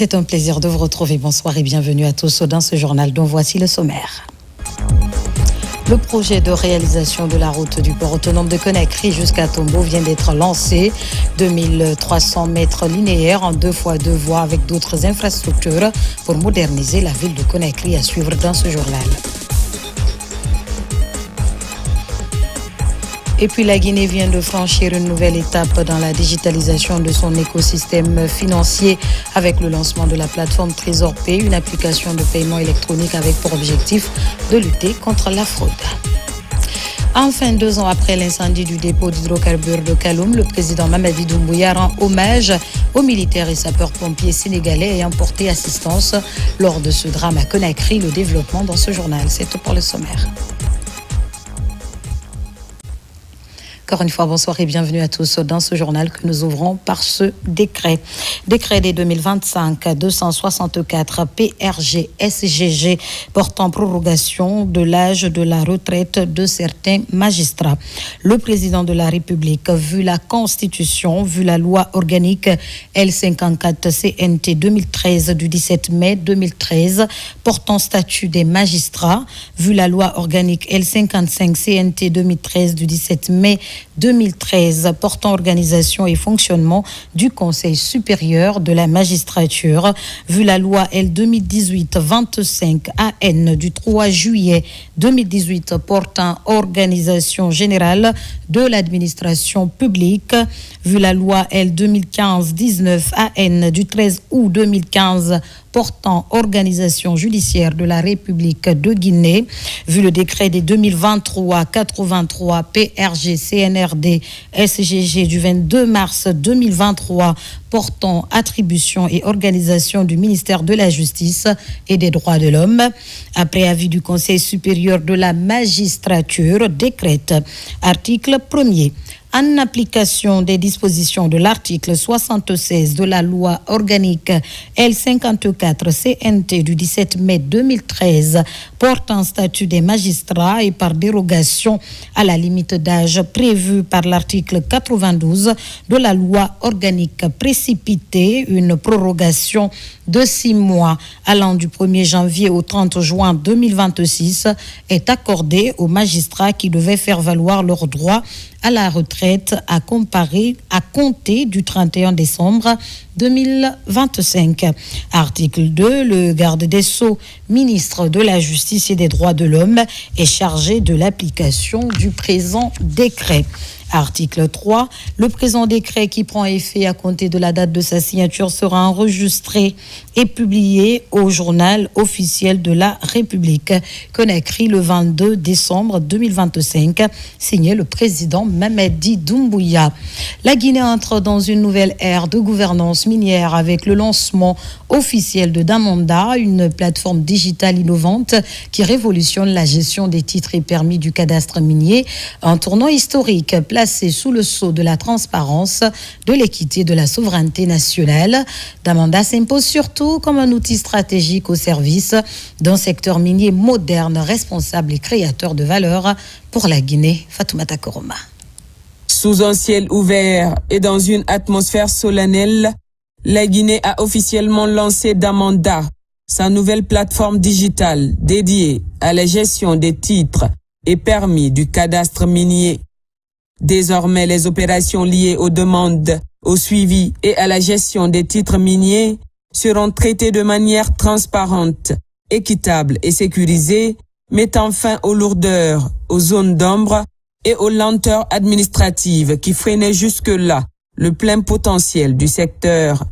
C'est un plaisir de vous retrouver. Bonsoir et bienvenue à tous dans ce journal dont voici le sommaire. Le projet de réalisation de la route du port autonome de Conakry jusqu'à Tombo vient d'être lancé. 2300 mètres linéaires en 2x2 voies avec d'autres infrastructures pour moderniser la ville de Conakry, à suivre dans ce journal. Et puis la Guinée vient de franchir une nouvelle étape dans la digitalisation de son écosystème financier avec le lancement de la plateforme Trésor Pay, une application de paiement électronique avec pour objectif de lutter contre la fraude. Enfin, 2 ans après l'incendie du dépôt d'hydrocarbures de Kaloum, le président Mamadi Doumbouya rend hommage aux militaires et sapeurs-pompiers sénégalais ayant porté assistance lors de ce drame à Conakry. Le développement dans ce journal, c'est tout pour le sommaire. Encore une fois, bonsoir et bienvenue à tous dans ce journal que nous ouvrons par ce décret. Décret des 2025-264 PRG-SGG portant prorogation de l'âge de la retraite de certains magistrats. Le président de la République, vu la Constitution, vu la loi organique L54-CNT 2013 du 17 mai 2013 portant statut des magistrats, vu la loi organique L55-CNT 2013 du 17 mai 2013 portant organisation et fonctionnement du Conseil supérieur de la magistrature, vu la loi L 2018-25 AN du 3 juillet 2018 portant organisation générale de l'administration publique, vu la loi L 2015-19 AN du 13 août 2015 portant organisation judiciaire de la République de Guinée, vu le décret des 2023-83 PRG-CNRD SGG du 22 mars 2023 portant attribution et organisation du ministère de la Justice et des Droits de l'Homme, après avis du Conseil supérieur de la magistrature, décrète. Article 1er. En application des dispositions de l'article 76 de la loi organique L54-CNT du 17 mai 2013 portant statut des magistrats et par dérogation à la limite d'âge prévue par l'article 92 de la loi organique précipitée, une prorogation de 6 mois allant du 1er janvier au 30 juin 2026 est accordée aux magistrats qui devaient faire valoir leurs droits à la retraite à compter du 31 décembre 2025. Article 2. Le garde des Sceaux, ministre de la Justice et des Droits de l'Homme, est chargé de l'application du présent décret. Article 3. Le présent décret qui prend effet à compter de la date de sa signature sera enregistré et publié au journal officiel de la République. Conakry le 22 décembre 2025. Signé le président Mamadi Doumbouya. La Guinée entre dans une nouvelle ère de gouvernance minière avec le lancement officiel de Damanda, une plateforme digitale innovante qui révolutionne la gestion des titres et permis du cadastre minier. Un tournant historique placé sous le sceau de la transparence, de l'équité et de la souveraineté nationale. Damanda s'impose surtout comme un outil stratégique au service d'un secteur minier moderne, responsable et créateur de valeur pour la Guinée. Fatoumata Koroma. Sous un ciel ouvert et dans une atmosphère solennelle, la Guinée a officiellement lancé Damanda, sa nouvelle plateforme digitale dédiée à la gestion des titres et permis du cadastre minier. Désormais, les opérations liées aux demandes, au suivi et à la gestion des titres miniers seront traitées de manière transparente, équitable et sécurisée, mettant fin aux lourdeurs, aux zones d'ombre et aux lenteurs administratives qui freinaient jusque-là le plein potentiel du secteur.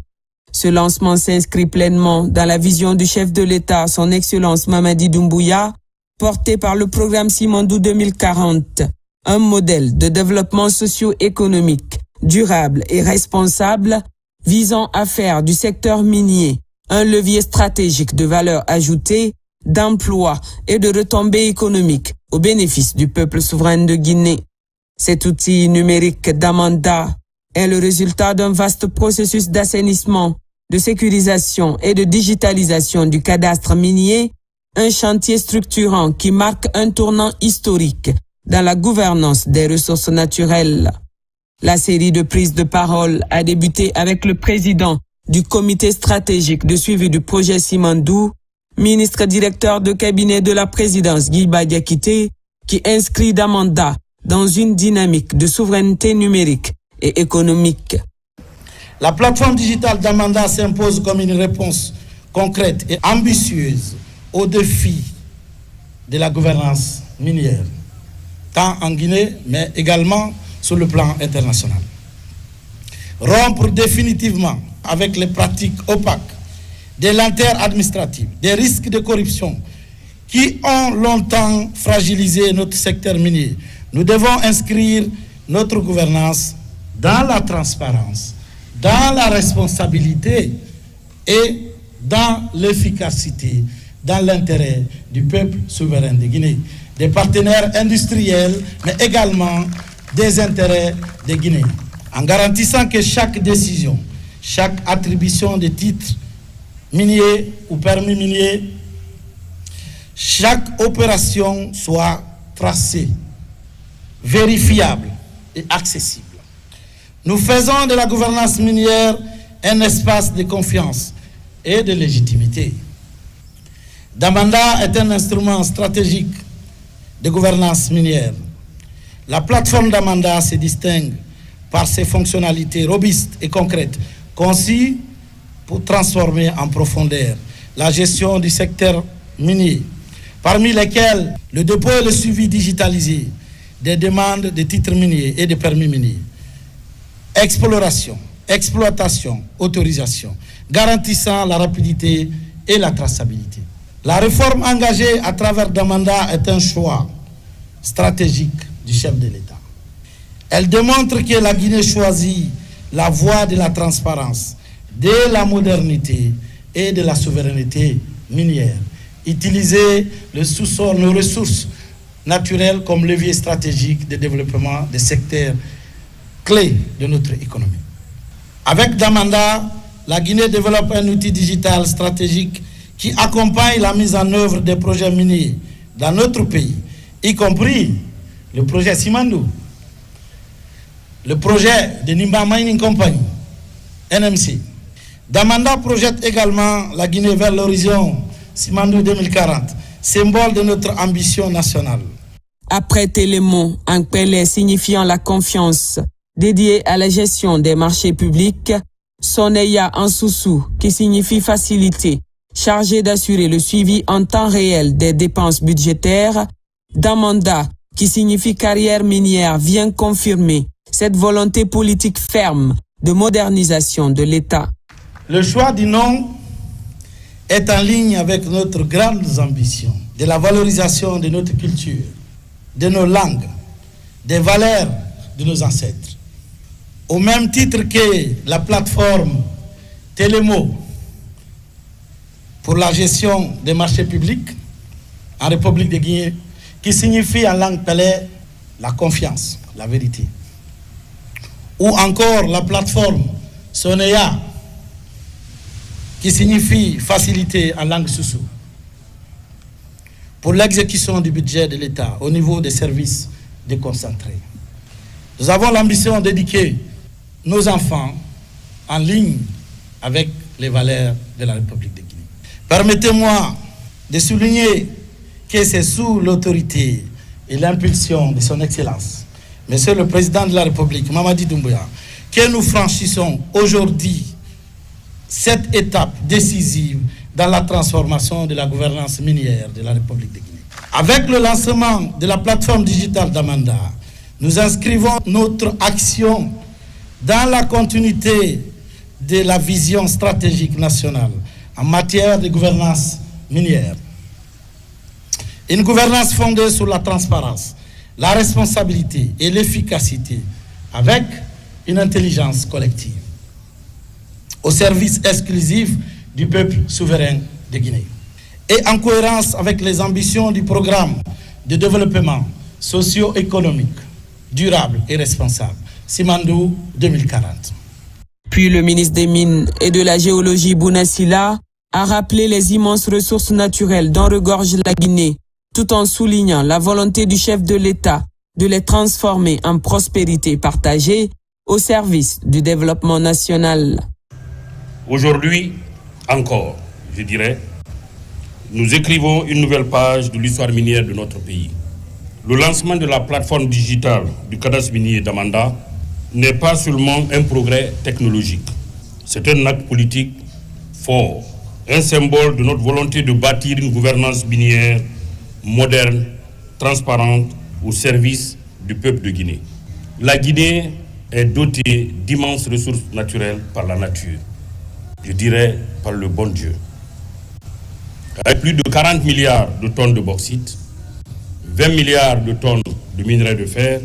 Ce lancement s'inscrit pleinement dans la vision du chef de l'État, son Excellence Mamadi Doumbouya, porté par le programme Simandou 2040. Un modèle de développement socio-économique, durable et responsable visant à faire du secteur minier un levier stratégique de valeur ajoutée, d'emploi et de retombées économiques au bénéfice du peuple souverain de Guinée. Cet outil numérique Damanda est le résultat d'un vaste processus d'assainissement, de sécurisation et de digitalisation du cadastre minier, un chantier structurant qui marque un tournant historique dans la gouvernance des ressources naturelles. La série de prises de parole a débuté avec le président du comité stratégique de suivi du projet Simandou, ministre directeur de cabinet de la présidence Guiba Diakité, qui inscrit Damanda dans une dynamique de souveraineté numérique et économique. La plateforme digitale Damanda s'impose comme une réponse concrète et ambitieuse aux défis de la gouvernance minière, tant en Guinée, mais également sur le plan international. Rompre définitivement avec les pratiques opaques, des lenteurs administratives, des risques de corruption qui ont longtemps fragilisé notre secteur minier. Nous devons inscrire notre gouvernance dans la transparence, dans la responsabilité et dans l'efficacité, dans l'intérêt du peuple souverain de Guinée, des partenaires industriels, mais également des intérêts des Guinéens, en garantissant que chaque décision, chaque attribution de titres miniers ou permis miniers, chaque opération soit tracée, vérifiable et accessible. Nous faisons de la gouvernance minière un espace de confiance et de légitimité. Damanda est un instrument stratégique de gouvernance minière. La plateforme Damanda se distingue par ses fonctionnalités robustes et concrètes, conçues pour transformer en profondeur la gestion du secteur minier, parmi lesquels le dépôt et le suivi digitalisé des demandes de titres miniers et de permis miniers, exploration, exploitation, autorisation, garantissant la rapidité et la traçabilité. La réforme engagée à travers Damanda est un choix stratégique du chef de l'État. Elle démontre que la Guinée choisit la voie de la transparence, de la modernité et de la souveraineté minière. Utiliser le sous-sol, nos ressources naturelles comme levier stratégique de développement des secteurs clés de notre économie. Avec Damanda, la Guinée développe un outil digital stratégique qui accompagne la mise en œuvre des projets miniers dans notre pays, y compris le projet Simandou, le projet de Nimba Mining Company, NMC. Damanda projette également la Guinée vers l'horizon Simandou 2040, symbole de notre ambition nationale. Après Télémon, un PLE signifiant la confiance, dédié à la gestion des marchés publics, Soneya Ansoussou, qui signifie facilité, chargé d'assurer le suivi en temps réel des dépenses budgétaires, Damanda, qui signifie carrière minière, vient confirmer cette volonté politique ferme de modernisation de l'État. Le choix du nom est en ligne avec notre grande ambition de la valorisation de notre culture, de nos langues, des valeurs de nos ancêtres. Au même titre que la plateforme Télémo pour la gestion des marchés publics en République de Guinée, qui signifie en langue pelé la confiance, la vérité. Ou encore la plateforme Soneya, qui signifie facilité en langue soussou, pour l'exécution du budget de l'État au niveau des services déconcentrés. Nous avons l'ambition d'éduquer nos enfants en ligne avec les valeurs de la République de Guinée. Permettez-moi de souligner que c'est sous l'autorité et l'impulsion de son Excellence, Monsieur le Président de la République, Mamadi Doumbouya, que nous franchissons aujourd'hui cette étape décisive dans la transformation de la gouvernance minière de la République de Guinée. Avec le lancement de la plateforme digitale Damanda, nous inscrivons notre action dans la continuité de la vision stratégique nationale en matière de gouvernance minière. Une gouvernance fondée sur la transparence, la responsabilité et l'efficacité avec une intelligence collective au service exclusif du peuple souverain de Guinée et en cohérence avec les ambitions du programme de développement socio-économique, durable et responsable, Simandou 2040. Puis le ministre des Mines et de la Géologie, Bouna-Sylla, a rappelé les immenses ressources naturelles dont regorge la Guinée, tout en soulignant la volonté du chef de l'État de les transformer en prospérité partagée au service du développement national. Aujourd'hui, encore, je dirais, nous écrivons une nouvelle page de l'histoire minière de notre pays. Le lancement de la plateforme digitale du cadastre minier d'Amanda n'est pas seulement un progrès technologique. C'est un acte politique fort, un symbole de notre volonté de bâtir une gouvernance minière moderne, transparente, au service du peuple de Guinée. La Guinée est dotée d'immenses ressources naturelles par la nature, je dirais par le bon Dieu. Avec plus de 40 milliards de tonnes de bauxite, 20 milliards de tonnes de minerais de fer,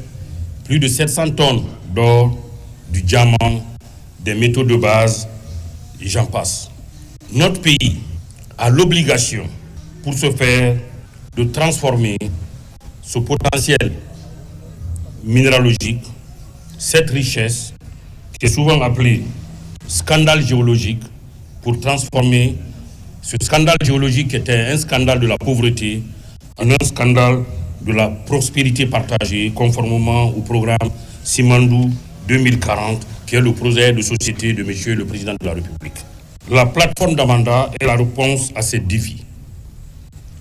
plus de 700 tonnes d'or, du diamant, des métaux de base, et j'en passe. Notre pays a l'obligation, pour ce faire, de transformer ce potentiel minéralogique, cette richesse, qui est souvent appelée scandale géologique, pour transformer ce scandale géologique qui était un scandale de la pauvreté en un scandale de la prospérité partagée, conformément au programme Simandou 2040, qui est le projet de société de Monsieur le Président de la République. La plateforme d'Amanda est la réponse à ces défis.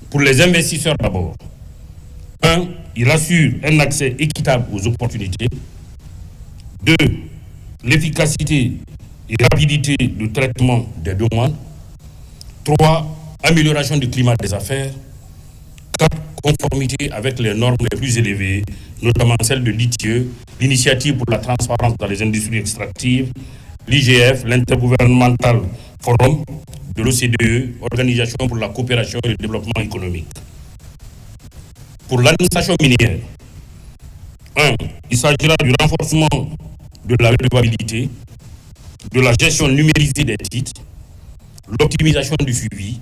Pour les investisseurs d'abord, 1. Il assure un accès équitable aux opportunités. 2. L'efficacité et rapidité de traitement des demandes. 3. Amélioration du climat des affaires. 4. Conformité avec les normes les plus élevées, notamment celles de l'ITIE, l'Initiative pour la transparence dans les industries extractives, l'IGF, l'Intergouvernemental Forum de l'OCDE, Organisation pour la coopération et le développement économique. Pour l'administration minière, 1. Il s'agira du renforcement de la redevabilité, de la gestion numérisée des titres, l'optimisation du suivi,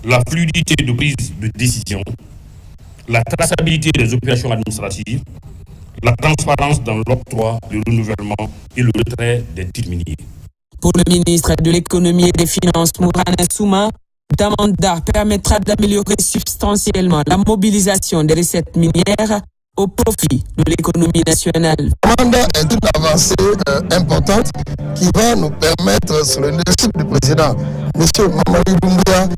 la fluidité de prise de décision, la traçabilité des opérations administratives, la transparence dans l'octroi, le renouvellement et le retrait des titres miniers. Pour le ministre de l'Économie et des Finances, Mourane Souma, Damanda permettra d'améliorer substantiellement la mobilisation des recettes minières au profit de l'économie nationale. Damanda est une avancée importante qui va nous permettre, sur le leadership du président, M. Mamadou Doumbouya,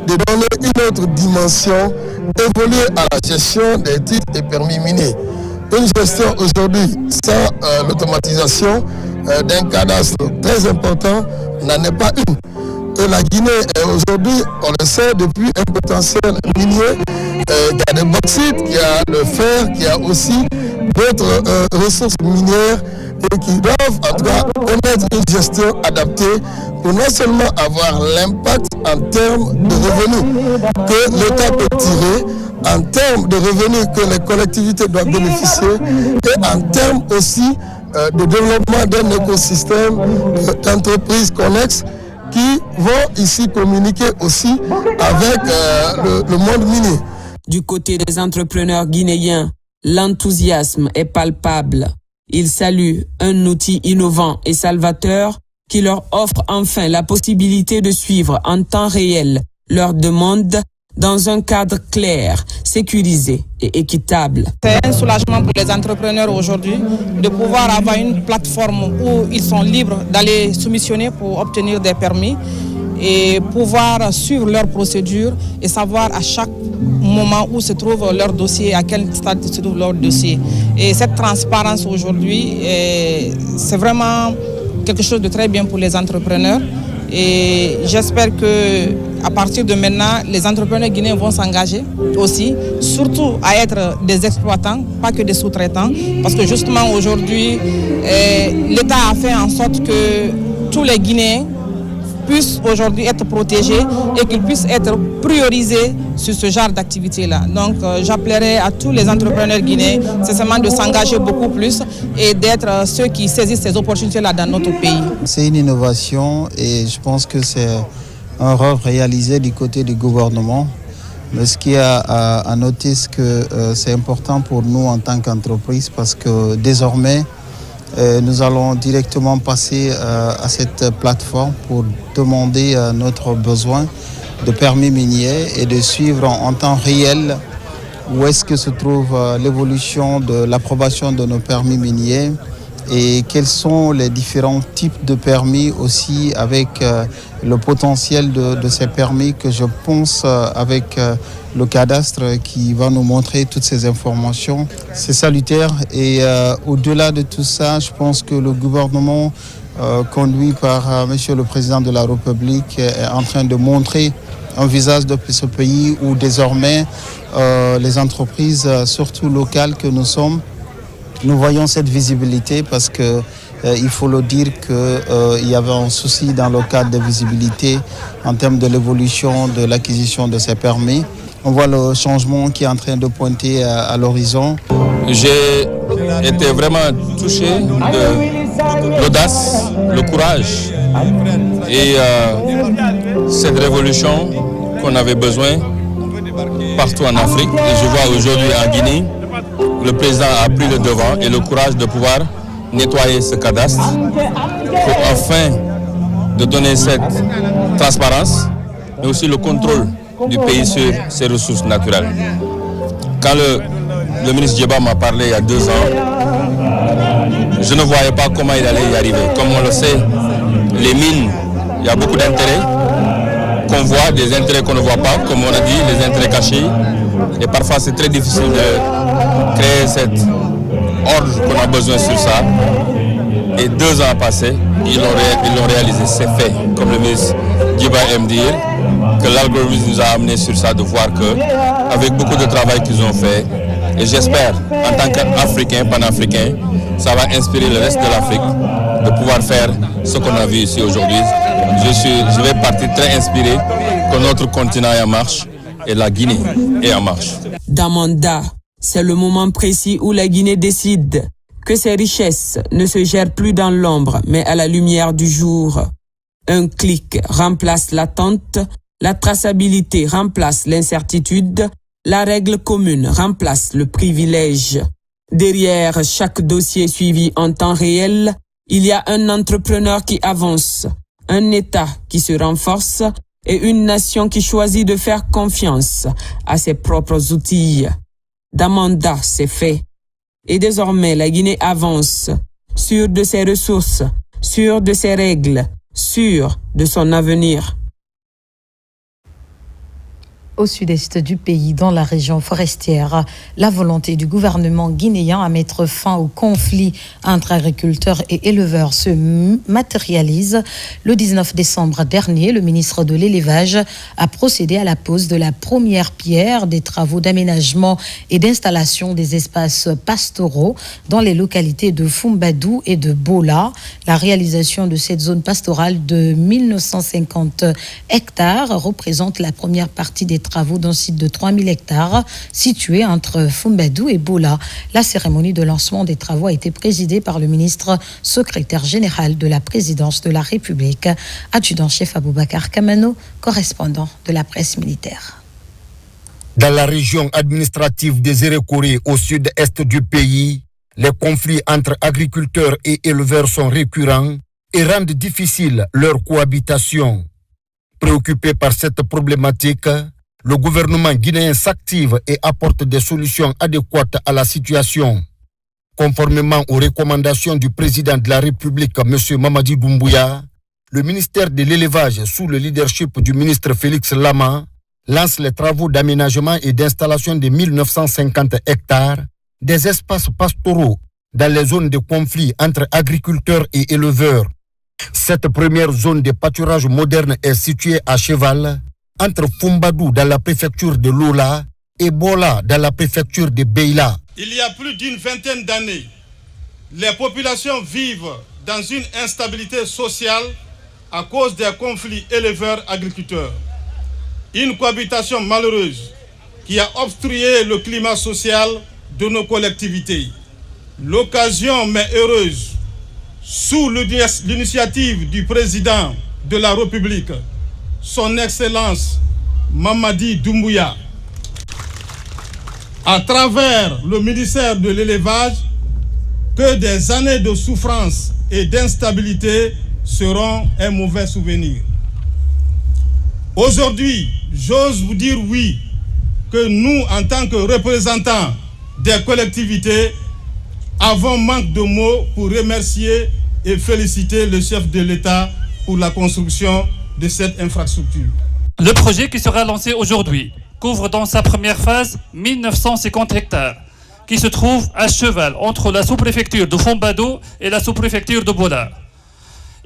de donner une autre dimension, évoluer à la gestion des titres et permis miniers. Une gestion aujourd'hui sans l'automatisation d'un cadastre très important n'en est pas une. Et la Guinée est aujourd'hui, on le sait, depuis un potentiel minier, qui a des bauxites, qui a le fer, qui a aussi d'autres ressources minières et qui doivent en tout cas connaître une gestion adaptée pour non seulement avoir l'impact en termes de revenus que l'État peut tirer, en termes de revenus que les collectivités doivent bénéficier et en termes aussi de développement d'un écosystème d'entreprises connexes qui vont ici communiquer aussi avec le monde minier. Du côté des entrepreneurs guinéens, l'enthousiasme est palpable. Ils saluent un outil innovant et salvateur qui leur offre enfin la possibilité de suivre en temps réel leurs demandes dans un cadre clair, sécurisé et équitable. C'est un soulagement pour les entrepreneurs aujourd'hui de pouvoir avoir une plateforme où ils sont libres d'aller soumissionner pour obtenir des permis et pouvoir suivre leurs procédures et savoir à chaque moment où se trouve leur dossier, à quel stade se trouve leur dossier. Et cette transparence aujourd'hui, c'est vraiment quelque chose de très bien pour les entrepreneurs. Et j'espère que à partir de maintenant, les entrepreneurs guinéens vont s'engager aussi, surtout à être des exploitants, pas que des sous-traitants, parce que justement aujourd'hui, l'État a fait en sorte que tous les Guinéens puissent aujourd'hui être protégés et qu'ils puissent être priorisés sur ce genre d'activité-là. Donc j'appellerai à tous les entrepreneurs guinéens, c'est seulement de s'engager beaucoup plus et d'être ceux qui saisissent ces opportunités-là dans notre pays. C'est une innovation et je pense que c'est un rôle réalisé du côté du gouvernement. Mais ce qui est à noter, c'est que c'est important pour nous en tant qu'entreprise parce que désormais, nous allons directement passer à cette plateforme pour demander notre besoin de permis minier et de suivre en temps réel où est-ce que se trouve l'évolution de l'approbation de nos permis miniers et quels sont les différents types de permis aussi avec le potentiel de ces permis que je pense avec le cadastre qui va nous montrer toutes ces informations. C'est salutaire et au-delà de tout ça, je pense que le gouvernement conduit par Monsieur le Président de la République est en train de montrer un visage de ce pays où désormais les entreprises, surtout locales que nous sommes, nous voyons cette visibilité parce que il faut le dire qu'il y avait un souci dans le cadre de visibilité en termes de l'évolution de l'acquisition de ces permis. On voit le changement qui est en train de pointer à l'horizon. J'ai été vraiment touché de l'audace, le courage et cette révolution qu'on avait besoin partout en Afrique. Et je vois aujourd'hui en Guinée, le président a pris le devant et le courage de pouvoir nettoyer ce cadastre afin de donner cette transparence, mais aussi le contrôle du pays sur ses ressources naturelles. Quand le ministre Djeba m'a parlé il y a 2 ans, je ne voyais pas comment il allait y arriver. Comme on le sait, les mines, il y a beaucoup d'intérêts qu'on voit, des intérêts qu'on ne voit pas, comme on a dit, les intérêts cachés. Et parfois c'est très difficile de créer cette ordre qu'on a besoin sur ça. Et 2 ans passés, ils l'ont réalisé, c'est fait. Comme le ministre Djeba aime dire, que l'algorithme nous a amené sur ça, de voir qu'avec beaucoup de travail qu'ils ont fait, et j'espère, en tant qu'Africain, panafricain, ça va inspirer le reste de l'Afrique de pouvoir faire ce qu'on a vu ici aujourd'hui. Je vais partir très inspiré que notre continent est en marche et la Guinée est en marche. Damanda, c'est le moment précis où la Guinée décide que ses richesses ne se gèrent plus dans l'ombre, mais à la lumière du jour. Un clic remplace l'attente, la traçabilité remplace l'incertitude, la règle commune remplace le privilège. Derrière chaque dossier suivi en temps réel, il y a un entrepreneur qui avance, un État qui se renforce et une nation qui choisit de faire confiance à ses propres outils. Damanda, c'est fait. Et désormais, la Guinée avance, sûre de ses ressources, sûre de ses règles, sûre de son avenir. Au sud-est du pays, dans la région forestière, la volonté du gouvernement guinéen à mettre fin au conflit entre agriculteurs et éleveurs se matérialise. Le 19 décembre dernier, le ministre de l'Élevage a procédé à la pose de la première pierre des travaux d'aménagement et d'installation des espaces pastoraux dans les localités de Fumbadou et de Bola. La réalisation de cette zone pastorale de 1950 hectares représente la première partie des travaux d'un site de 3000 hectares situé entre Fumbadou et Bola. La cérémonie de lancement des travaux a été présidée par le ministre secrétaire général de la présidence de la République, adjudant-chef Aboubakar Kamano, correspondant de la presse militaire. Dans la région administrative des Erekore au sud-est du pays, les conflits entre agriculteurs et éleveurs sont récurrents et rendent difficile leur cohabitation. Préoccupé par cette problématique, le gouvernement guinéen s'active et apporte des solutions adéquates à la situation. Conformément aux recommandations du président de la République, M. Mamadi Doumbouya, le ministère de l'Élevage, sous le leadership du ministre Félix Lama, lance les travaux d'aménagement et d'installation de 1950 hectares des espaces pastoraux dans les zones de conflit entre agriculteurs et éleveurs. Cette première zone de pâturage moderne est située à cheval entre Fumbadou dans la préfecture de Lola et Bola dans la préfecture de Beila. Il y a plus d'une vingtaine d'années, les populations vivent dans une instabilité sociale à cause des conflits éleveurs-agriculteurs. Une cohabitation malheureuse qui a obstrué le climat social de nos collectivités. L'occasion mais heureuse, sous l'initiative du président de la République, son Excellence Mamadi Doumbouya, à travers le ministère de l'Élevage, que des années de souffrance et d'instabilité seront un mauvais souvenir. Aujourd'hui, j'ose vous dire oui, que nous, en tant que représentants des collectivités, avons manque de mots pour remercier et féliciter le chef de l'État pour la construction de cette infrastructure. Le projet qui sera lancé aujourd'hui couvre dans sa première phase 1950 hectares qui se trouve à cheval entre la sous-préfecture de Fombado et la sous-préfecture de Bola.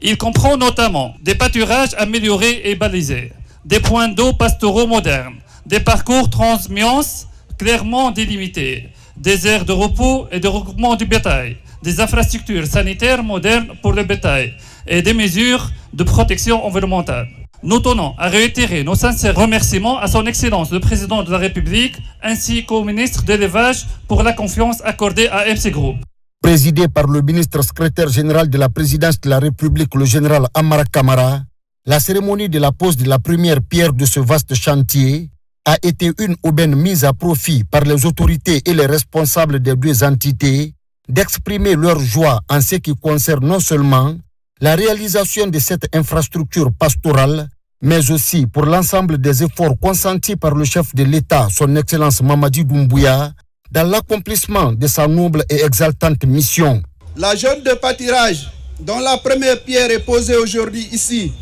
Il comprend notamment des pâturages améliorés et balisés, des points d'eau pastoraux modernes, des parcours transmiance clairement délimités, des aires de repos et de regroupement du bétail, des infrastructures sanitaires modernes pour le bétail et des mesures de protection environnementale. Nous tenons à réitérer nos sincères remerciements à son Excellence le Président de la République ainsi qu'au ministre de l'Élevage pour la confiance accordée à MC Group. Présidé par le ministre secrétaire général de la présidence de la République, le général Amara Kamara, la cérémonie de la pose de la première pierre de ce vaste chantier a été une aubaine mise à profit par les autorités et les responsables des deux entités d'exprimer leur joie en ce qui concerne non seulement la réalisation de cette infrastructure pastorale, mais aussi pour l'ensemble des efforts consentis par le chef de l'État, son Excellence Mamadi Doumbouya, dans l'accomplissement de sa noble et exaltante mission. La zone de pâturage, dont la première pierre est posée aujourd'hui ici,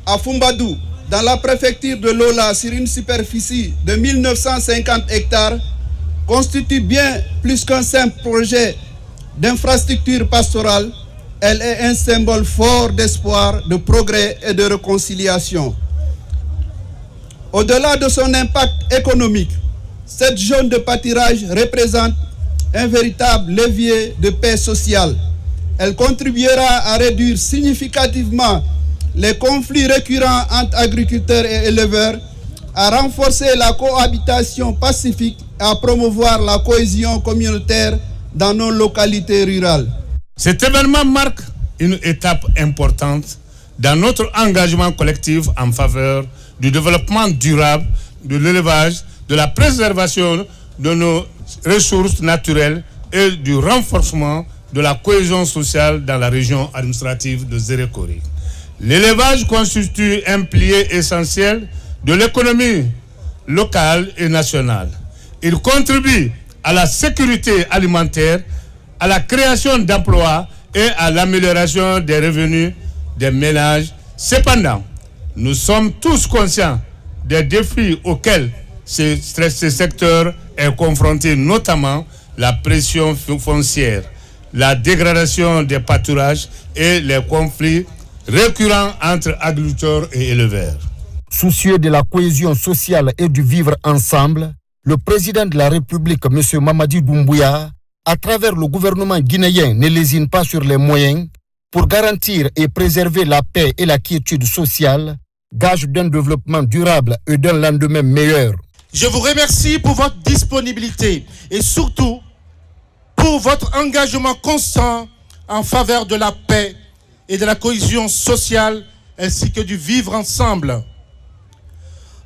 à Fombadou, dans la préfecture de Lola, sur une superficie de 1950 hectares, constitue bien plus qu'un simple projet d'infrastructure pastorale. Elle est un symbole fort d'espoir, de progrès et de réconciliation. Au-delà de son impact économique, cette zone de pâturage représente un véritable levier de paix sociale. Elle contribuera à réduire significativement les conflits récurrents entre agriculteurs et éleveurs, à renforcer la cohabitation pacifique et à promouvoir la cohésion communautaire dans nos localités rurales. Cet événement marque une étape importante dans notre engagement collectif en faveur du développement durable, de l'élevage, de la préservation de nos ressources naturelles et du renforcement de la cohésion sociale dans la région administrative de Zérékori. L'élevage constitue un pilier essentiel de l'économie locale et nationale. Il contribue à la sécurité alimentaire, à la création d'emplois et à l'amélioration des revenus des ménages. Cependant, nous sommes tous conscients des défis auxquels ce secteur est confronté, notamment la pression foncière, la dégradation des pâturages et les conflits récurrents entre agriculteurs et éleveurs. Soucieux de la cohésion sociale et du vivre ensemble, le président de la République, M. Mamadi Doumbouya, à travers le gouvernement guinéen, ne lésine pas sur les moyens pour garantir et préserver la paix et la quiétude sociale, gage d'un développement durable et d'un lendemain meilleur. Je vous remercie pour votre disponibilité et surtout pour votre engagement constant en faveur de la paix et de la cohésion sociale ainsi que du vivre ensemble.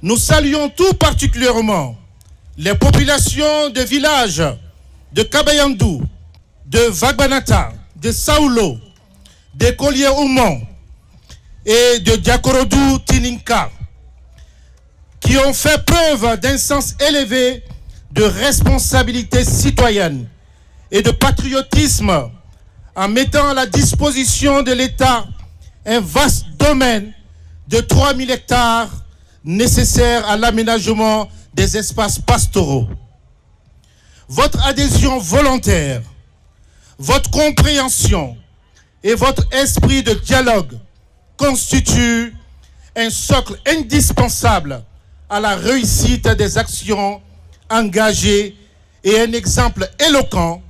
Nous saluons tout particulièrement les populations des villages de Kabayandou, de Vagbanata, de Saoulo, de Collier-Oumont et de Diakorodou Tininka, qui ont fait preuve d'un sens élevé de responsabilité citoyenne et de patriotisme en mettant à la disposition de l'État un vaste domaine de 3000 hectares nécessaires à l'aménagement des espaces pastoraux. Votre adhésion volontaire, votre compréhension et votre esprit de dialogue constituent un socle indispensable à la réussite des actions engagées et un exemple éloquent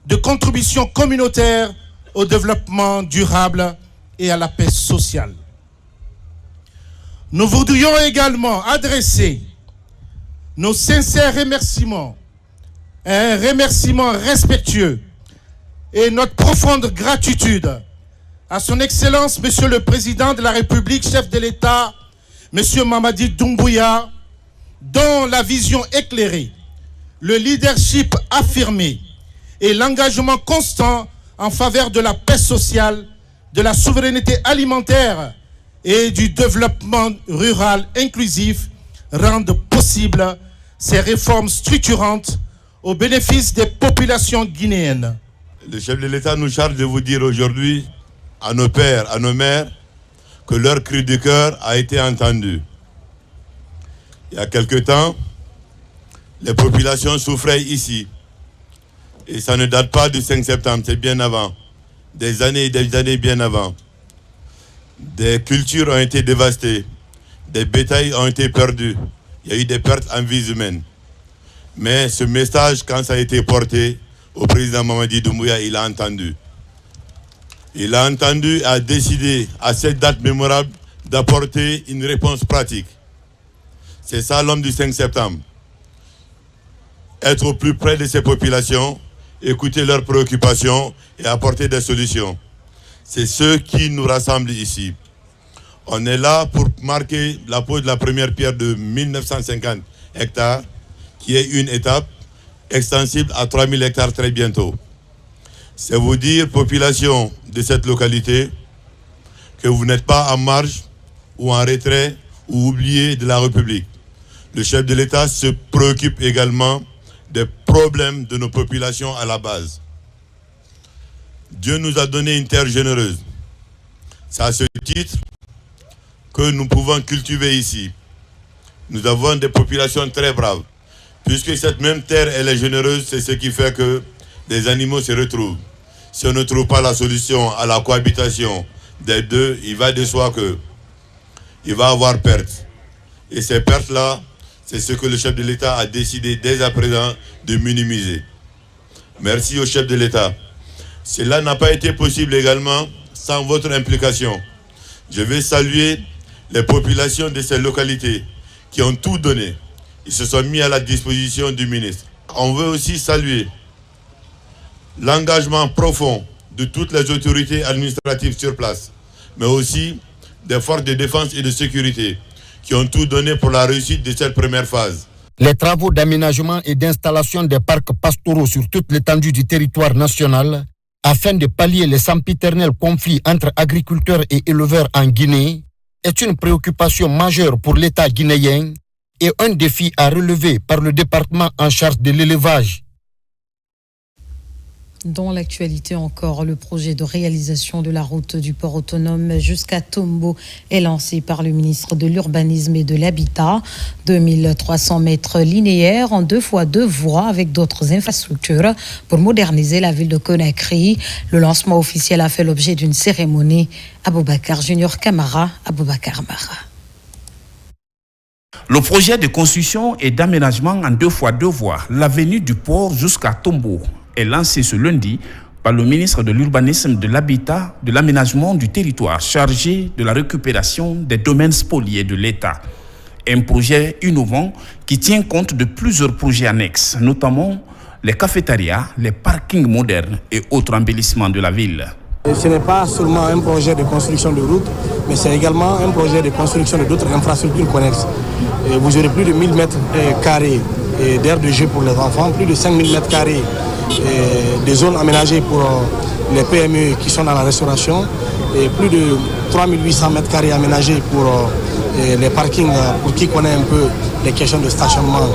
de contribution communautaire au développement durable et à la paix sociale. Nous voudrions également adresser nos sincères remerciements, un remerciement respectueux et notre profonde gratitude à son Excellence, Monsieur le Président de la République, chef de l'État, Monsieur Mamadi Doumbouya, dont la vision éclairée, le leadership affirmé et l'engagement constant en faveur de la paix sociale, de la souveraineté alimentaire et du développement rural inclusif rendent possible ces réformes structurantes au bénéfice des populations guinéennes. Le chef de l'État nous charge de vous dire aujourd'hui, à nos pères, à nos mères, que leur cri de cœur a été entendu. Il y a quelque temps, les populations souffraient ici. Et ça ne date pas du 5 septembre, c'est bien avant. Des années et des années bien avant. Des cultures ont été dévastées. Des bétails ont été perdus. Il y a eu des pertes en vies humaines. Mais ce message, quand ça a été porté au président Mamadi Doumbouya, il a entendu. Il a entendu et a décidé, à cette date mémorable, d'apporter une réponse pratique. C'est ça l'homme du 5 septembre. Être au plus près de ces populations, écouter leurs préoccupations et apporter des solutions. C'est ce qui nous rassemble ici. On est là pour marquer la pose de la première pierre de 1950 hectares, qui est une étape extensible à 3000 hectares très bientôt. C'est vous dire, population de cette localité, que vous n'êtes pas en marge ou en retrait ou oublié de la République. Le chef de l'État se préoccupe également des problèmes de nos populations à la base. Dieu nous a donné une terre généreuse. C'est à ce titre que nous pouvons cultiver ici. Nous avons des populations très braves. Puisque cette même terre, elle est généreuse, c'est ce qui fait que les animaux se retrouvent. Si on ne trouve pas la solution à la cohabitation des deux, il va de soi que il va avoir perte. Et ces pertes-là, c'est ce que le chef de l'État a décidé dès à présent de minimiser. Merci au chef de l'État. Cela n'a pas été possible également sans votre implication. Je vais saluer les populations de ces localités qui ont tout donné. Ils se sont mis à la disposition du ministre. On veut aussi saluer l'engagement profond de toutes les autorités administratives sur place, mais aussi des forces de défense et de sécurité qui ont tout donné pour la réussite de cette première phase. Les travaux d'aménagement et d'installation des parcs pastoraux sur toute l'étendue du territoire national afin de pallier les sempiternels conflits entre agriculteurs et éleveurs en Guinée est une préoccupation majeure pour l'État guinéen et un défi à relever par le département en charge de l'élevage. Dans l'actualité encore, le projet de réalisation de la route du port autonome jusqu'à Tombo est lancé par le ministre de l'Urbanisme et de l'Habitat. 2300 mètres linéaires en 2x2 voies avec d'autres infrastructures pour moderniser la ville de Conakry. Le lancement officiel a fait l'objet d'une cérémonie. Aboubakar Junior Camara, Aboubakar Mara. Le projet de construction et d'aménagement en 2x2 voies, l'avenue du port jusqu'à Tombo, est lancé ce lundi par le ministre de l'Urbanisme, de l'Habitat, de l'Aménagement du territoire chargé de la récupération des domaines spoliés de l'État. Un projet innovant qui tient compte de plusieurs projets annexes, notamment les cafétérias, les parkings modernes et autres embellissements de la ville. Ce n'est pas seulement un projet de construction de routes, mais c'est également un projet de construction de d'autres infrastructures connexes. Vous aurez plus de 1000 mètres carrés d'aires de jeu pour les enfants, plus de 5000 mètres carrés de zones aménagées pour les PME qui sont dans la restauration, et plus de 3800 mètres carrés aménagés pour les parkings, pour qui connaît un peu les questions de stationnement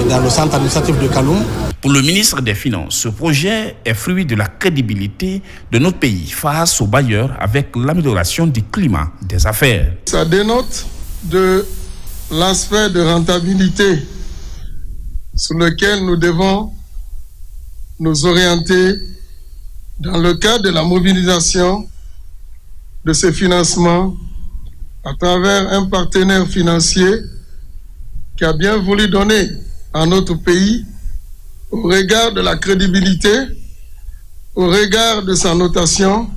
dans le centre administratif de Kaloum. Pour le ministre des Finances, ce projet est fruit de la crédibilité de notre pays face aux bailleurs avec l'amélioration du climat des affaires. Ça dénote de l'aspect de rentabilité sur lequel nous devons nous orienter dans le cadre de la mobilisation de ces financements à travers un partenaire financier qui a bien voulu donner à notre pays, au regard de la crédibilité, au regard de sa notation,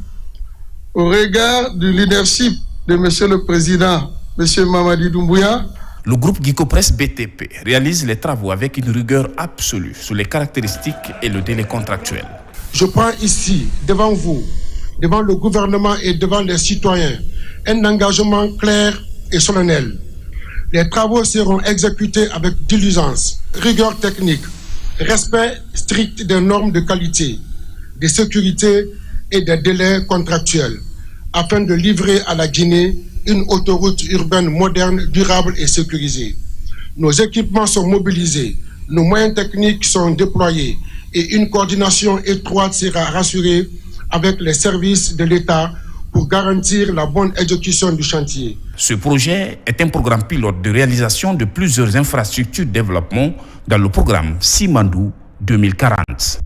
au regard du leadership de M. le Président, M. Mamadi Doumbouya. Le groupe Gicopress BTP réalise les travaux avec une rigueur absolue sur les caractéristiques et le délai contractuel. Je prends ici, devant vous, devant le gouvernement et devant les citoyens, un engagement clair et solennel. Les travaux seront exécutés avec diligence, rigueur technique, respect strict des normes de qualité, de sécurité et des délais contractuels, afin de livrer à la Guinée une autoroute urbaine moderne, durable et sécurisée. Nos équipements sont mobilisés, nos moyens techniques sont déployés et une coordination étroite sera rassurée avec les services de l'État pour garantir la bonne exécution du chantier. Ce projet est un programme pilote de réalisation de plusieurs infrastructures de développement dans le programme Simandou 2040.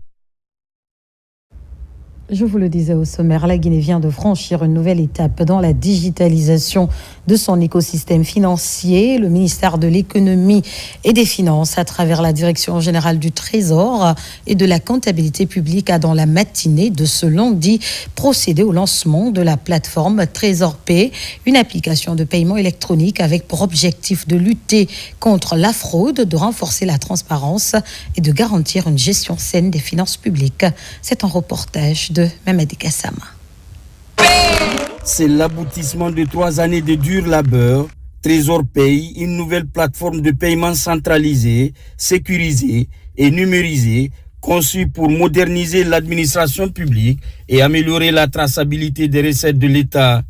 Je vous le disais au sommaire, la Guinée vient de franchir une nouvelle étape dans la digitalisation de son écosystème financier. Le ministère de l'Économie et des Finances, à travers la Direction générale du Trésor et de la comptabilité publique, a dans la matinée de ce lundi procédé au lancement de la plateforme Trésor Pay, une application de paiement électronique avec pour objectif de lutter contre la fraude, de renforcer la transparence et de garantir une gestion saine des finances publiques. C'est un reportage de Mamadi Kassama. C'est l'aboutissement de 3 années de dur labeur. Trésor Pay, une nouvelle plateforme de paiement centralisée, sécurisée et numérisée, conçue pour moderniser l'administration publique et améliorer la traçabilité des recettes de l'État.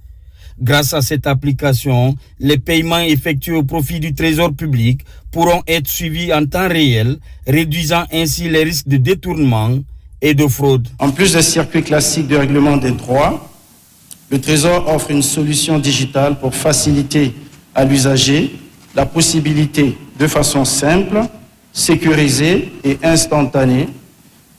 Grâce à cette application, les paiements effectués au profit du Trésor public pourront être suivis en temps réel, réduisant ainsi les risques de détournement et de fraude. En plus des circuits classiques de règlement des droits, le Trésor offre une solution digitale pour faciliter à l'usager la possibilité, de façon simple, sécurisée et instantanée,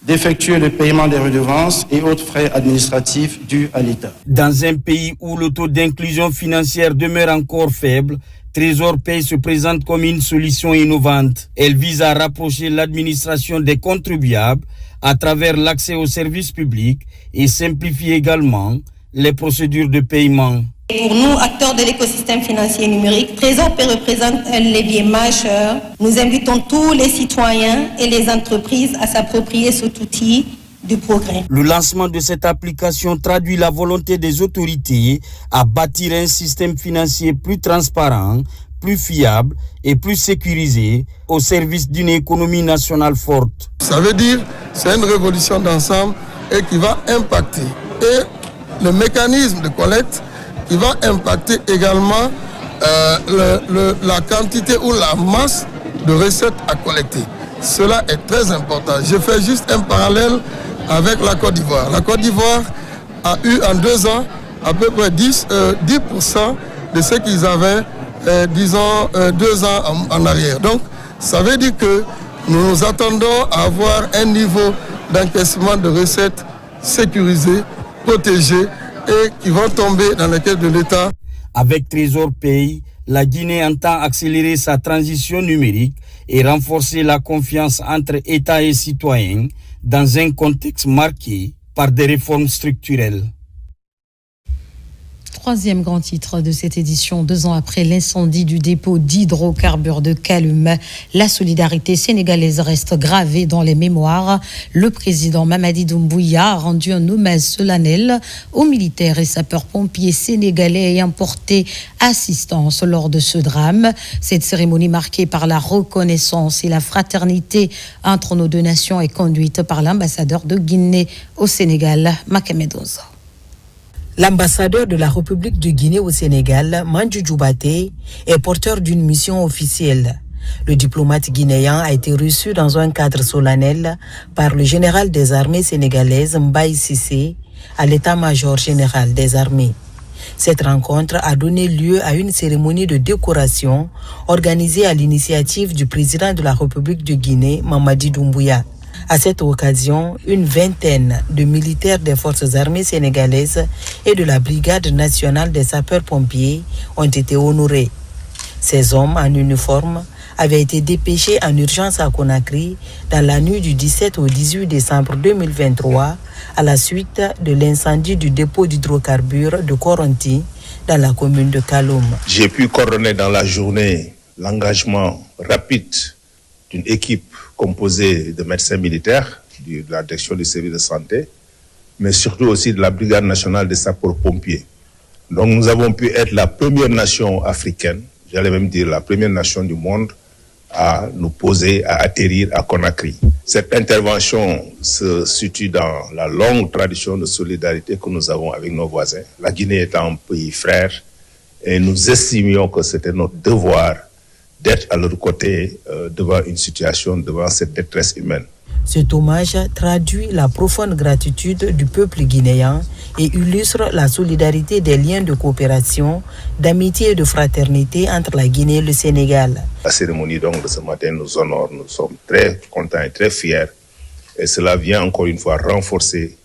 d'effectuer le paiement des redevances et autres frais administratifs dus à l'État. Dans un pays où le taux d'inclusion financière demeure encore faible, Trésor Pay se présente comme une solution innovante. Elle vise à rapprocher l'administration des contribuables à travers l'accès aux services publics et simplifie également les procédures de paiement. Pour nous, acteurs de l'écosystème financier numérique, Trésor Pay représente un levier majeur. Nous invitons tous les citoyens et les entreprises à s'approprier cet outil du progrès. Le lancement de cette application traduit la volonté des autorités à bâtir un système financier plus transparent, plus fiable et plus sécurisé au service d'une économie nationale forte. Ça veut dire c'est une révolution d'ensemble et qui va impacter et le mécanisme de collecte qui va impacter également la quantité ou la masse de recettes à collecter. Cela est très important. Je fais juste un parallèle avec la Côte d'Ivoire. La Côte d'Ivoire a eu en 2 ans à peu près 10% de ce qu'ils avaient, 2 ans en arrière. Donc, ça veut dire que nous nous attendons à avoir un niveau d'encaissement de recettes sécurisé, protégé et qui vont tomber dans les caisses de l'État. Avec Trésor Pay, la Guinée entend accélérer sa transition numérique et renforcer la confiance entre État et citoyens dans un contexte marqué par des réformes structurelles. Troisième grand titre de cette édition, 2 ans après l'incendie du dépôt d'hydrocarbures de Kaloum. La solidarité sénégalaise reste gravée dans les mémoires. Le président Mamadi Doumbouya a rendu un hommage solennel aux militaires et sapeurs-pompiers sénégalais ayant porté assistance lors de ce drame. Cette cérémonie marquée par la reconnaissance et la fraternité entre nos 2 nations est conduite par l'ambassadeur de Guinée au Sénégal, Makamedozo. L'ambassadeur de la République de Guinée au Sénégal, Mandjou Djoubaté, est porteur d'une mission officielle. Le diplomate guinéen a été reçu dans un cadre solennel par le général des armées sénégalaises Mbaye Cissé à l'état-major général des armées. Cette rencontre a donné lieu à une cérémonie de décoration organisée à l'initiative du président de la République de Guinée, Mamadi Doumbouya. À cette occasion, une vingtaine de militaires des forces armées sénégalaises et de la Brigade nationale des sapeurs-pompiers ont été honorés. Ces hommes en uniforme avaient été dépêchés en urgence à Conakry dans la nuit du 17 au 18 décembre 2023 à la suite de l'incendie du dépôt d'hydrocarbures de Koronti dans la commune de Kaloum. J'ai pu coordonner dans la journée l'engagement rapide d'une équipe composée de médecins militaires, de la direction du service de santé, mais surtout aussi de la Brigade nationale des sapeurs-pompiers. Donc nous avons pu être la première nation africaine, j'allais même dire la première nation du monde, à nous poser, à atterrir à Conakry. Cette intervention se situe dans la longue tradition de solidarité que nous avons avec nos voisins. La Guinée étant un pays frère, et nous estimions que c'était notre devoir d'être à leur côté devant une situation, devant cette détresse humaine. Cet hommage traduit la profonde gratitude du peuple guinéen et illustre la solidarité des liens de coopération, d'amitié et de fraternité entre la Guinée et le Sénégal. La cérémonie donc de ce matin nous honore, nous sommes très contents et très fiers. Et cela vient encore une fois renforcer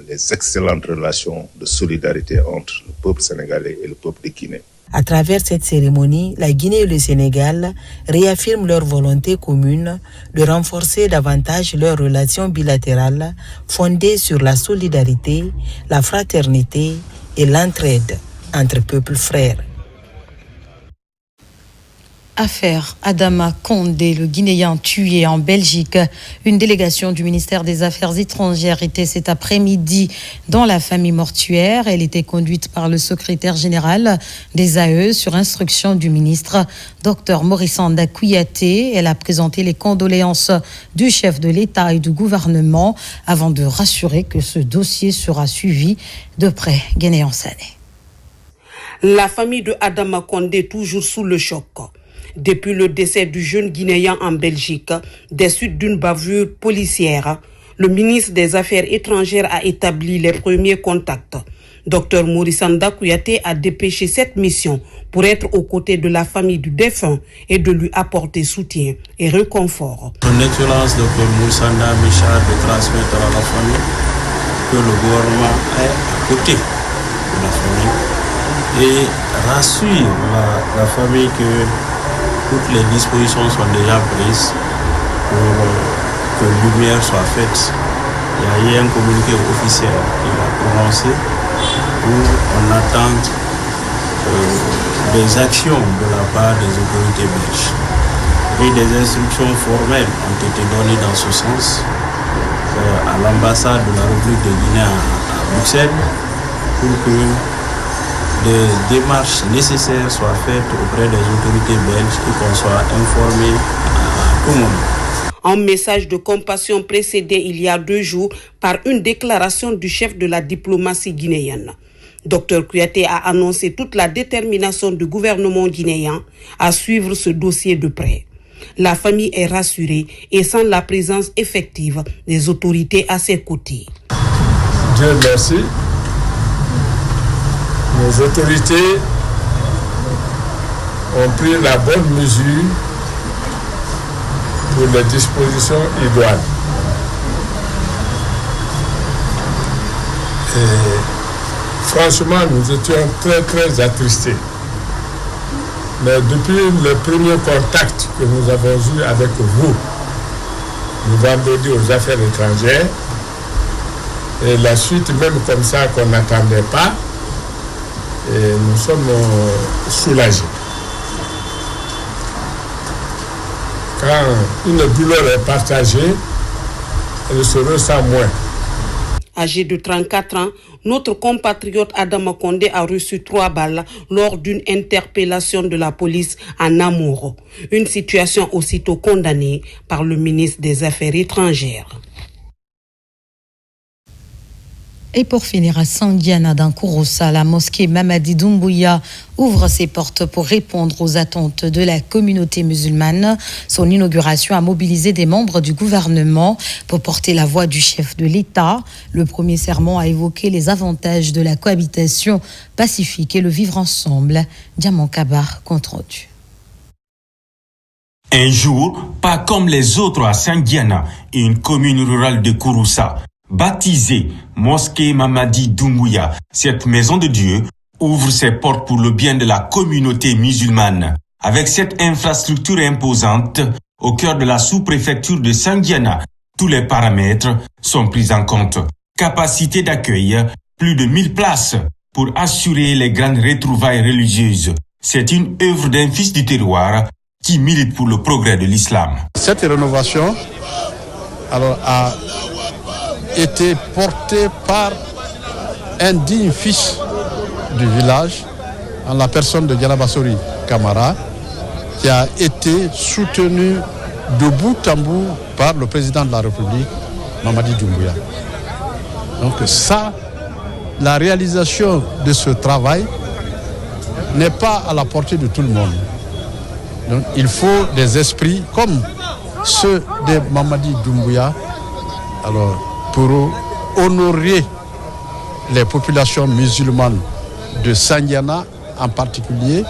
les excellentes relations de solidarité entre le peuple sénégalais et le peuple de Guinée. À travers cette cérémonie, la Guinée et le Sénégal réaffirment leur volonté commune de renforcer davantage leurs relations bilatérales fondées sur la solidarité, la fraternité et l'entraide entre peuples frères. Affaire Adama Condé, le Guinéen tué en Belgique. Une délégation du ministère des Affaires étrangères était cet après-midi dans la famille mortuaire. Elle était conduite par le secrétaire général des AE sur instruction du ministre, Dr Maurice Anda Kouyaté. Elle a présenté les condoléances du chef de l'État et du gouvernement avant de rassurer que ce dossier sera suivi de près. Guinéen Sané. La famille de Adama Condé toujours sous le choc. Depuis le décès du jeune Guinéen en Belgique, des suites d'une bavure policière, le ministre des Affaires étrangères a établi les premiers contacts. Dr Maurice Anda Kouyaté a dépêché cette mission pour être aux côtés de la famille du défunt et de lui apporter soutien et réconfort. Son Excellence Dr Maurice Anda me charge de transmettre à la famille que le gouvernement est à côté de la famille et rassure la famille que toutes les dispositions sont déjà prises pour que lumière soit faite. Il y a eu un communiqué officiel qui a prononcé où on attend des actions de la part des autorités belges. Et des instructions formelles ont été données dans ce sens à l'ambassade de la République de Guinée à Bruxelles pour que les démarches nécessaires soient faites auprès des autorités belges et qu'on soit informé à tout moment. Un message de compassion précédé il y a 2 jours par une déclaration du chef de la diplomatie guinéenne. Dr Kouyaté a annoncé toute la détermination du gouvernement guinéen à suivre ce dossier de près. La famille est rassurée et sent la présence effective des autorités à ses côtés. Dieu merci. Nos autorités ont pris la bonne mesure pour les dispositions idoines. Et franchement, nous étions très très attristés. Mais depuis le premier contact que nous avons eu avec vous, le vendredi aux affaires étrangères, et la suite même comme ça qu'on n'attendait pas, et nous sommes soulagés. Quand une douleur est partagée, elle se ressent moins. Âgé de 34 ans, notre compatriote Adama Condé a reçu 3 balles lors d'une interpellation de la police à Namur. Une situation aussitôt condamnée par le ministre des Affaires étrangères. Et pour finir, à Sandiana, dans Kouroussa, la mosquée Mamadi Doumbouya ouvre ses portes pour répondre aux attentes de la communauté musulmane. Son inauguration a mobilisé des membres du gouvernement pour porter la voix du chef de l'État. Le premier sermon a évoqué les avantages de la cohabitation pacifique et le vivre ensemble. Diamant Kabar, compte rendu. Un jour, pas comme les autres à Sandiana, une commune rurale de Kouroussa. Baptisée Mosquée Mamadi Doumbouya, cette maison de Dieu ouvre ses portes pour le bien de la communauté musulmane. Avec cette infrastructure imposante, au cœur de la sous-préfecture de Sandiana, tous les paramètres sont pris en compte. Capacité d'accueil, plus de 1000 places pour assurer les grandes retrouvailles religieuses. C'est une œuvre d'un fils du terroir qui milite pour le progrès de l'islam. Cette rénovation a été porté par un digne fils du village, en la personne de Dialabasori Kamara, qui a été soutenu de bout en bout par le président de la République, Mamadi Doumbouya. Donc ça, la réalisation de ce travail n'est pas à la portée de tout le monde. Donc il faut des esprits comme ceux de Mamadi Doumbouya Alors, pour honorer les populations musulmanes de Sandiana en particulier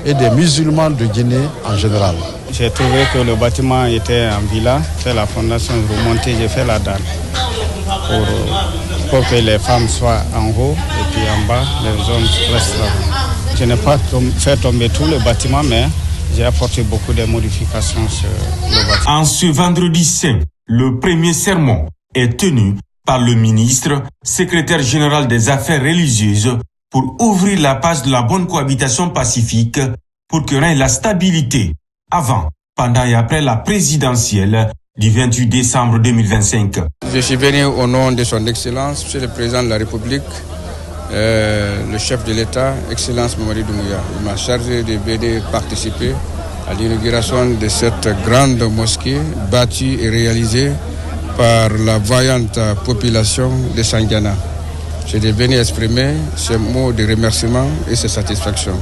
et des musulmans de Guinée en général. J'ai trouvé que le bâtiment était en villa, fait la fondation remontée, j'ai fait la dalle pour que les femmes soient en haut et puis en bas, les hommes restent là. Je n'ai pas fait tomber tout le bâtiment, mais j'ai apporté beaucoup de modifications sur le bâtiment. En ce vendredi saint, le premier sermon est tenu par le ministre, secrétaire général des Affaires religieuses, pour ouvrir la page de la bonne cohabitation pacifique pour que règne la stabilité avant, pendant et après la présidentielle du 28 décembre 2025. Je suis venu au nom de son Excellence, Monsieur le Président de la République, le chef de l'État, Excellence Mamadi Doumbouya. Il m'a chargé de venir participer à l'inauguration de cette grande mosquée bâtie et réalisée par la vaillante population de Sandiana. Je suis venu exprimer ces mots de remerciement et ces satisfactions.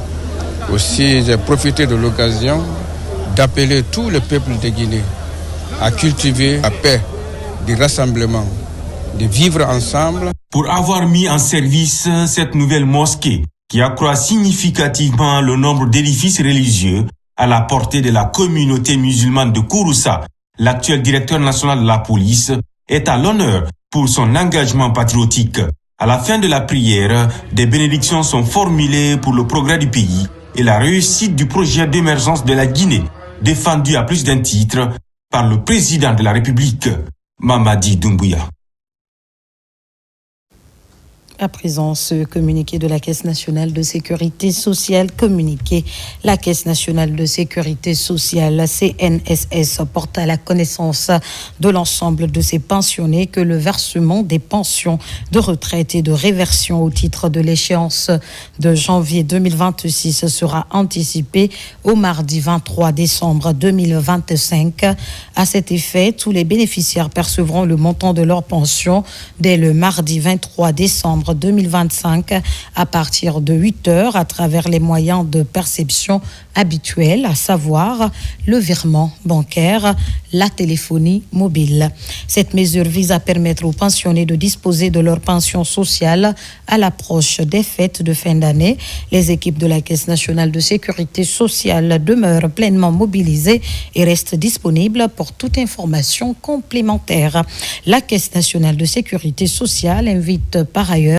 Aussi, j'ai profité de l'occasion d'appeler tout le peuple de Guinée à cultiver la paix, du rassemblement, de vivre ensemble. Pour avoir mis en service cette nouvelle mosquée qui accroît significativement le nombre d'édifices religieux à la portée de la communauté musulmane de Kouroussa, l'actuel directeur national de la police est à l'honneur pour son engagement patriotique. À la fin de la prière, des bénédictions sont formulées pour le progrès du pays et la réussite du projet d'émergence de la Guinée, défendu à plus d'un titre par le président de la République, Mamadi Doumbouya. À présent, ce communiqué de la Caisse nationale de sécurité sociale, communiqué. La Caisse nationale de sécurité sociale, la CNSS, porte à la connaissance de l'ensemble de ses pensionnés que le versement des pensions de retraite et de réversion au titre de l'échéance de janvier 2026 sera anticipé au mardi 23 décembre 2025. À cet effet, tous les bénéficiaires percevront le montant de leur pension dès le mardi 23 décembre 2025 à partir de 8h à travers les moyens de perception habituels, à savoir le virement bancaire, la téléphonie mobile. Cette mesure vise à permettre aux pensionnés de disposer de leur pension sociale à l'approche des fêtes de fin d'année. Les équipes de la Caisse nationale de sécurité sociale demeurent pleinement mobilisées et restent disponibles pour toute information complémentaire. La Caisse nationale de sécurité sociale invite par ailleurs